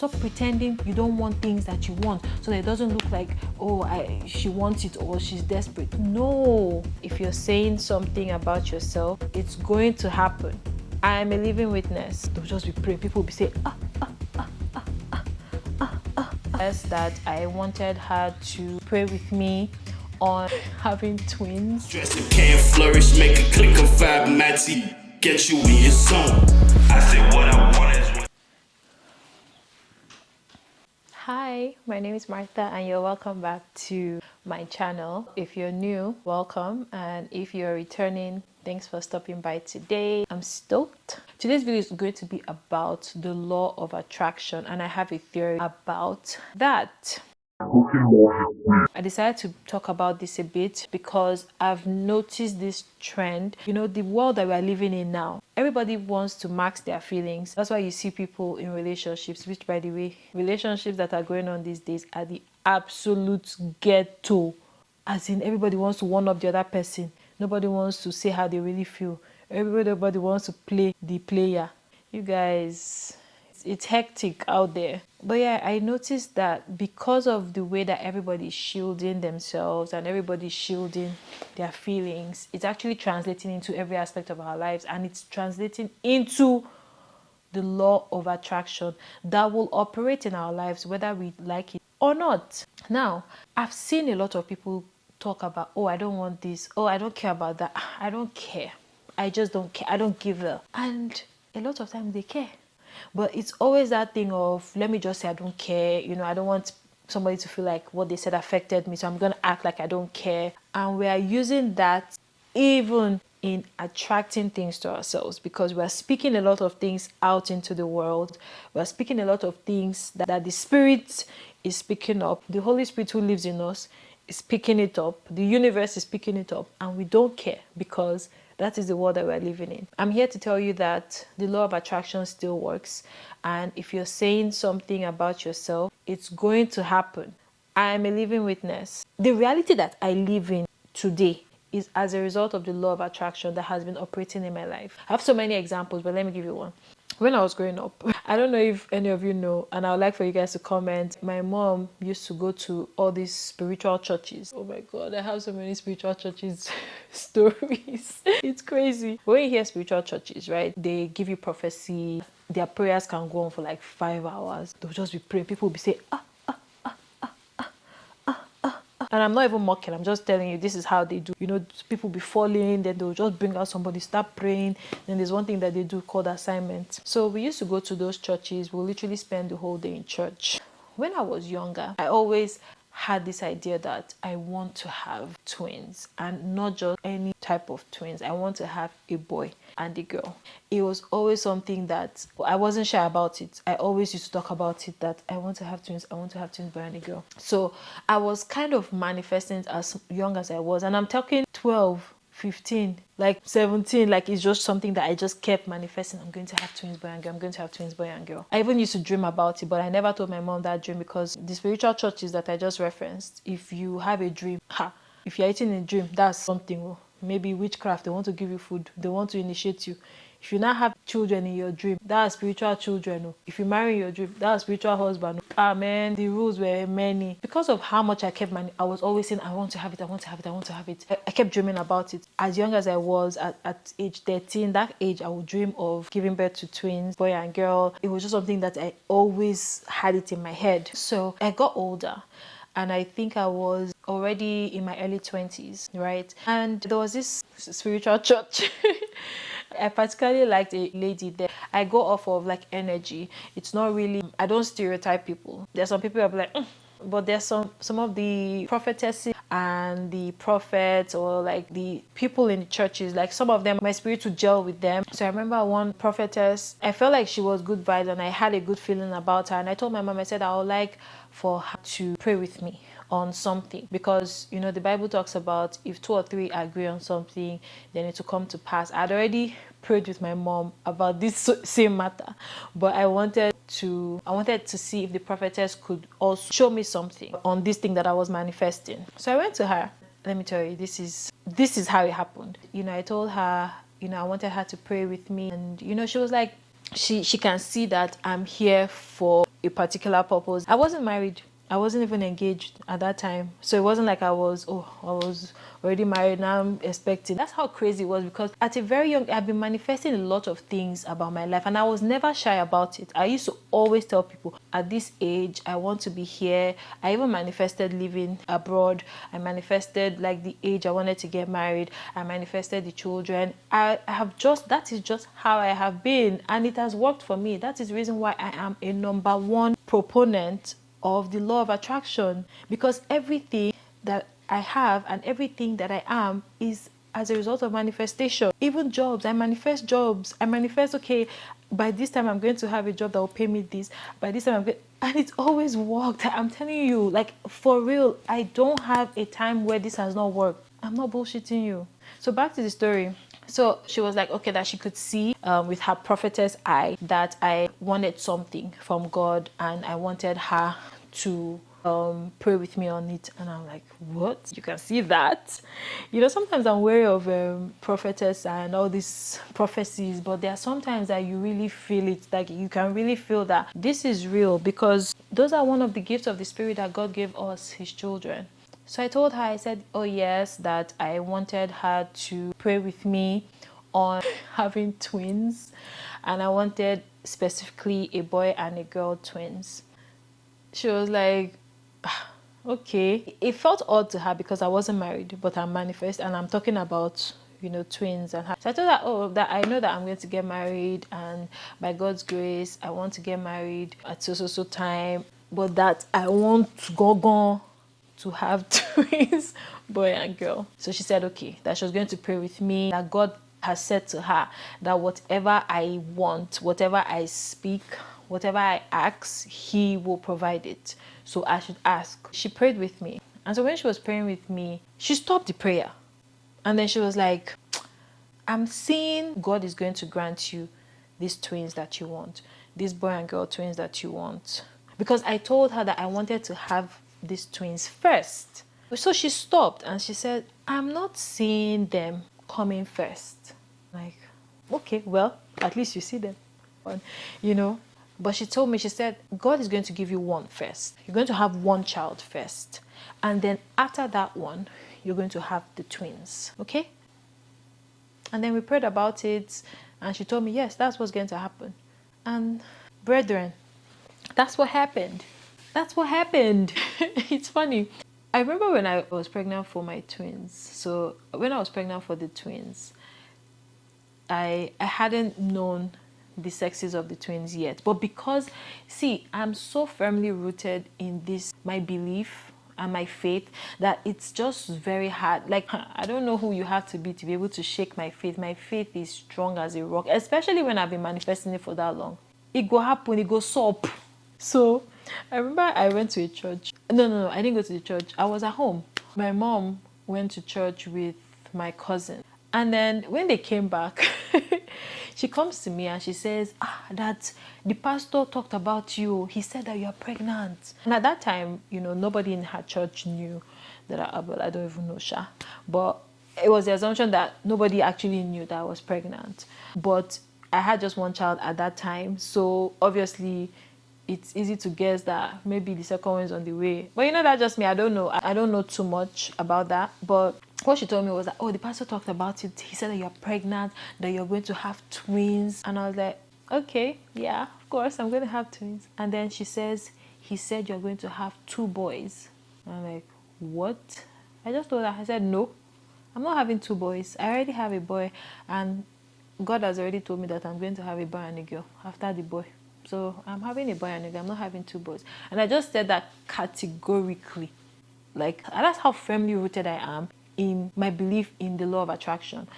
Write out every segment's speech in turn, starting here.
Stop pretending you don't want things that you want so that it doesn't look like, oh, she wants it or she's desperate. No. If you're saying something about yourself, it's going to happen. I am a living witness. They'll just be praying. People will be saying, that I wanted her to pray with me on having twins. Dress that can flourish, make a click of FabMattie, get you in your zone. I say what I want is what. Hi, my name is Martha and you're welcome back to my channel. If you're new, welcome, and if you're returning, thanks for stopping by today. I'm stoked. Today's video is going to be about the law of attraction, and I have a theory about that. I decided to talk about this a bit because I've noticed this trend. You know, the world that we're living in now, everybody wants to mask their feelings. That's why you see people in relationships, which, by the way, relationships that are going on these days are the absolute ghetto. As in, everybody wants to one up the other person. Nobody wants to say how they really feel. Everybody wants to play the player. You guys, it's hectic out there. But yeah, I noticed that because of the way that everybody's shielding themselves and everybody's shielding their feelings, it's actually translating into every aspect of our lives, and it's translating into the law of attraction that will operate in our lives whether we like it or not. Now, I've seen a lot of people talk about, oh, I don't want this, oh, I don't care about that, I don't care, I just don't care, I don't give a. And a lot of times they care. But it's always that thing of, let me just say I don't care, you know, I don't want somebody to feel like what they said affected me, so I'm going to act like I don't care. And we are using that even in attracting things to ourselves, because we're speaking a lot of things out into the world. We're speaking a lot of things that the Spirit is picking up. The Holy Spirit who lives in us is picking it up. The universe is picking it up, and we don't care because that is the world that we're living in. I'm here to tell you that the law of attraction still works. And if you're saying something about yourself, it's going to happen. I am a living witness. The reality that I live in today is as a result of the law of attraction that has been operating in my life. I have so many examples, but let me give you one. When I was growing up, I don't know if any of you know, and I would like for you guys to comment. My mom used to go to all these spiritual churches. Oh my God, I have so many spiritual churches stories. It's crazy. When you hear spiritual churches, right, they give you prophecy. Their prayers can go on for like 5 hours. They'll just be praying. People will be saying, and I'm not even mocking, I'm just telling you this is how they do. You know, people be falling, then they'll just bring out somebody, start praying. Then there's one thing that they do called assignment. So we used to go to those churches. We'll literally spend the whole day in church. When I was younger, I always had this idea that I want to have twins, and not just any type of twins. I want to have a boy and a girl. It was always something that I wasn't shy about it. I always used to talk about it, that I want to have twins, I want to have twins, boy and a girl. So I was kind of manifesting it as young as I was, and I'm talking 12, 15, like 17, like it's just something that I just kept manifesting. I'm going to have twins, boy and girl. I'm going to have twins, boy and girl. I even used to dream about it, but I never told my mom that dream, because the spiritual churches that I just referenced, if you have a dream, if you're eating a dream, that's something. Maybe witchcraft, they want to give you food, they want to initiate you. If you now have children in your dream, that's spiritual children. If you marry in your dream, that's spiritual husband. Man, the rules were many. Because of how much I kept I was always saying, I want to have it, I want to have it, I want to have it. I kept dreaming about it. As young as I was, at age 13, that age, I would dream of giving birth to twins, boy and girl. It was just something that I always had it in my head. So I got older, and I think I was already in my early 20s, right? And there was this spiritual church. I particularly liked a lady there. I go off of like energy. It's not really, I don't stereotype people. There's some people who are like, but there's some of the prophetesses and the prophets, or like the people in the churches, like some of them, my spirit would gel with them. So I remember one prophetess, I felt like she was good vibes and I had a good feeling about her. And I told my mom, I said, I would like for her to pray with me on something, because you know the Bible talks about if 2 or 3 agree on something, then it will come to pass. I'd already prayed with my mom about this same matter, but I wanted to see if the prophetess could also show me something on this thing that I was manifesting. So I went to her. Let me tell you, this is how it happened. You know, I told her, you know, I wanted her to pray with me, and you know, she was like, she can see that I'm here for a particular purpose. I wasn't married. I wasn't even engaged at that time. So it wasn't like I was already married, now I'm expecting. That's how crazy it was, because at a very young, I've been manifesting a lot of things about my life, and I was never shy about it. I used to always tell people, at this age, I want to be here. I even manifested living abroad. I manifested like the age I wanted to get married. I manifested the children. I have just, that is just how I have been, and it has worked for me. That is the reason why I am a number one proponent of the law of attraction, because everything that I have and everything that I am is as a result of manifestation. Even jobs, I manifest jobs. I manifest, okay, by this time I'm going to have a job that will pay me this. By this time and it's always worked. I'm telling you, like, for real, I don't have a time where this has not worked. I'm not bullshitting you. So back to the story. So she was like, okay, that she could see with her prophetess eye that I wanted something from God, and I wanted her to pray with me on it. And I'm like, what? You can see that? You know, sometimes I'm wary of prophetess and all these prophecies, but there are sometimes that you really feel it. Like, you can really feel that this is real, because those are one of the gifts of the Spirit that God gave us, His children. So I told her, I said, oh yes, that I wanted her to pray with me on having twins, and I wanted specifically a boy and a girl twins. She was like, okay. It felt odd to her because I wasn't married, but I'm manifest, and I'm talking about, you know, twins. And her. So I told her, oh, that I know that I'm going to get married, and by God's grace, I want to get married at so time, but that I want to go to have twins, boy and girl. So she said, okay, that she was going to pray with me, that God has said to her that whatever I want, whatever I speak, whatever I ask, He will provide it. So I should ask. She prayed with me. And so when she was praying with me, she stopped the prayer. And then she was like, I'm seeing God is going to grant you these twins that you want, these boy and girl twins that you want. Because I told her that I wanted to have these twins first. So she stopped and she said, I'm not seeing them coming first. Like, okay, well, at least you see them, you know. But she told me, she said, God is going to give you one first. You're going to have one child first. And then after that one, you're going to have the twins. Okay? And then we prayed about it, and she told me, yes, that's what's going to happen. And brethren, that's what happened. That's what happened. It's funny. I remember when I was pregnant for my twins. So when I was pregnant for the twins, I hadn't known the sexes of the twins yet. But because, see, I'm so firmly rooted in this, my belief and my faith, that it's just very hard. Like, I don't know who you have to be able to shake my faith. My faith is strong as a rock, especially when I've been manifesting it for that long. It go happen, it go up. So I remember I went to a church. No, I didn't go to the church. I was at home. My mom went to church with my cousin. And then when they came back, she comes to me and she says, that the pastor talked about you. He said that you're pregnant. And at that time, you know, nobody in her church knew that I don't even know Sha. But it was the assumption that nobody actually knew that I was pregnant. But I had just one child at that time. So obviously it's easy to guess that maybe the second one is on the way. But you know, that's just me. I don't know. I don't know too much about that. But what she told me was that, oh, the pastor talked about it. He said that you're pregnant, that you're going to have twins. And I was like, okay, yeah, of course, I'm going to have twins. And then she says, he said you're going to have two boys. And I'm like, what? I just told her, I said, no, I'm not having two boys. I already have a boy. And God has already told me that I'm going to have a boy and a girl after the boy. So I'm having a boy and a girl. I'm not having two boys. And I just said that categorically. Like, that's how firmly rooted I am in my belief in the law of attraction.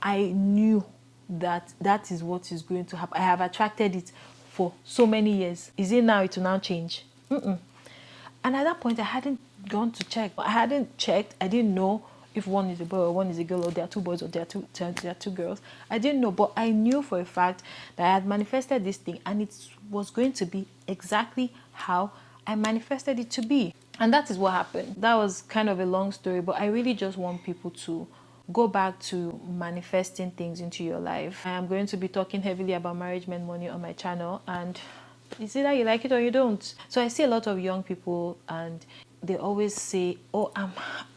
I knew that that is what is going to happen. I have attracted it for so many years. Is it now? It will now change. And at that point, I hadn't gone to check. I hadn't checked. I didn't know if one is a boy or one is a girl, or there are two boys or there are two girls. I didn't know, but I knew for a fact that I had manifested this thing, and it was going to be exactly how I manifested it to be. And that is what happened. That was kind of a long story, but I really just want people to go back to manifesting things into your life. I am going to be talking heavily about marriage, men, money on my channel, and It's either you like it or you don't. So I see a lot of young people and they always say, oh,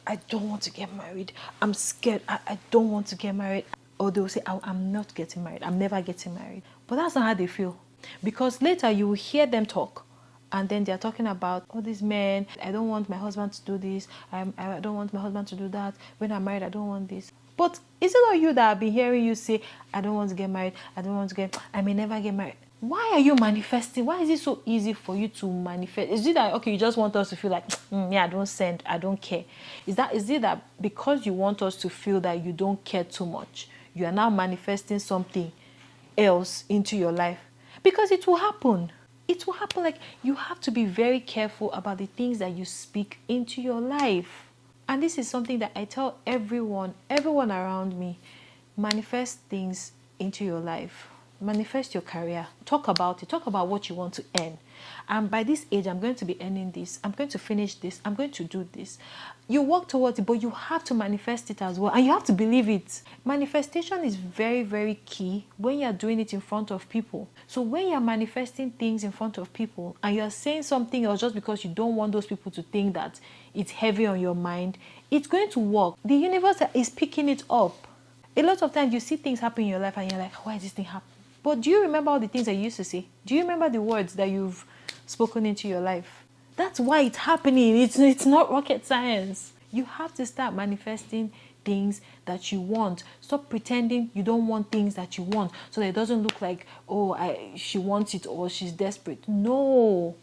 I don't want to get married. I'm scared. I don't want to get married. Or they'll say, oh, I'm not getting married. I'm never getting married. But that's not how they feel. Because later you will hear them talk. And then they're talking about, oh, these men, I don't want my husband to do this. I don't want my husband to do that. When I'm married, I don't want this. But is it not you that I've been hearing you say, I don't want to get married. I may never get married. Why are you manifesting? Why is it so easy for you to manifest? Is it that, okay, you just want us to feel like, yeah, I don't send, I don't care? Is it that because you want us to feel that you don't care too much, you are now manifesting something else into your life? Because it will happen. It will happen. Like, you have to be very careful about the things that you speak into your life. And this is something that I tell everyone around me. Manifest things into your life. Manifest your career. Talk about it. Talk about what you want to earn. And by this age, I'm going to be earning this. I'm going to finish this. I'm going to do this. You work towards it, but you have to manifest it as well. And you have to believe it. Manifestation is very, very key when you're doing it in front of people. So when you're manifesting things in front of people and you're saying something else just because you don't want those people to think that it's heavy on your mind, it's going to work. The universe is picking it up. A lot of times you see things happen in your life and you're like, why is this thing happening? But do you remember all the things that you used to say? Do you remember the words that you've spoken into your life? That's why it's happening. It's not rocket science. You have to start manifesting things that you want. Stop pretending you don't want things that you want so that it doesn't look like, oh, she wants it or she's desperate. No.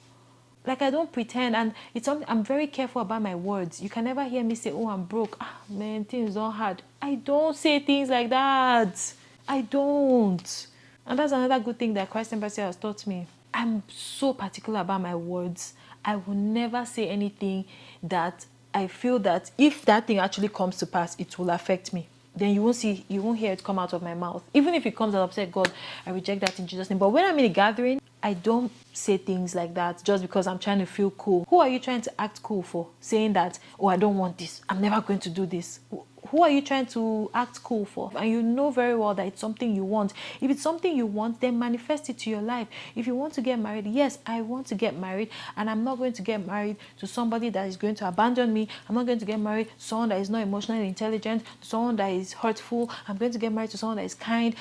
Like, I don't pretend, and it's something I'm very careful about my words. You can never hear me say, oh, I'm broke. Man, things are hard. I don't say things like that. I don't. And that's another good thing that Christ Embassy has taught me. I'm so particular about my words. I will never say anything that I feel that if that thing actually comes to pass, it will affect me. Then you won't hear it come out of my mouth. Even if it comes out, upset, God, I reject that in Jesus' name. But when I'm in a gathering, I don't say things like that just because I'm trying to feel cool. Who are you trying to act cool for? Saying that, oh, I don't want this. I'm never going to do this. Who are you trying to act cool for? And you know very well that it's something you want. If it's something you want, then manifest it to your life. If you want to get married, yes, I want to get married. And I'm not going to get married to somebody that is going to abandon me. I'm not going to get married to someone that is not emotionally intelligent, to someone that is hurtful. I'm going to get married to someone that is kind.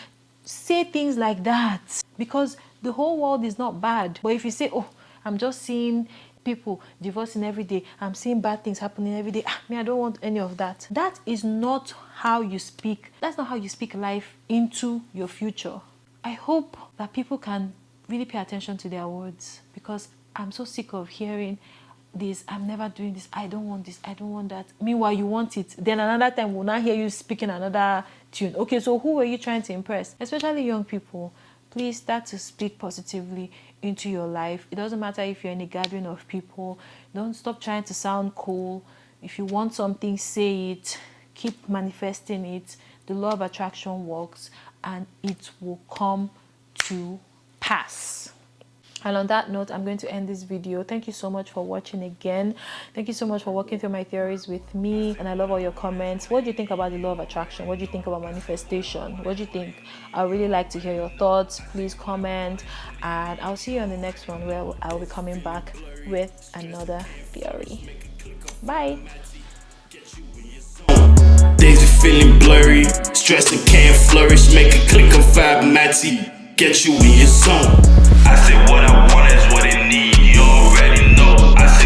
Say things like that. Because the whole world is not bad. But if you say, oh, I'm just seeing people divorcing every day, I'm seeing bad things happening every day, I don't want any of that. That is not how you speak. That's not how you speak life into your future. I hope that people can really pay attention to their words, because I'm so sick of hearing this, I'm never doing this, I don't want this, I don't want that. Meanwhile, you want it. Then another time we'll not hear you speaking another tune. Okay, so who were you trying to impress? Especially young people. Please start to speak positively into your life. It doesn't matter if you're in a gathering of people. Don't stop trying to sound cool. If you want something, say it. Keep manifesting it. The law of attraction works and it will come to pass. And on that note, I'm going to end this video. Thank you so much for watching again. Thank you so much for walking through my theories with me. And I love all your comments. What do you think about the law of attraction? What do you think about manifestation? What do you think? I really like to hear your thoughts. Please comment. And I'll see you on the next one, where I'll be coming back with another theory. Bye. Days are feeling blurry, stress and can't flourish. Make a click of FabMattie, get you in your zone. I say what I want.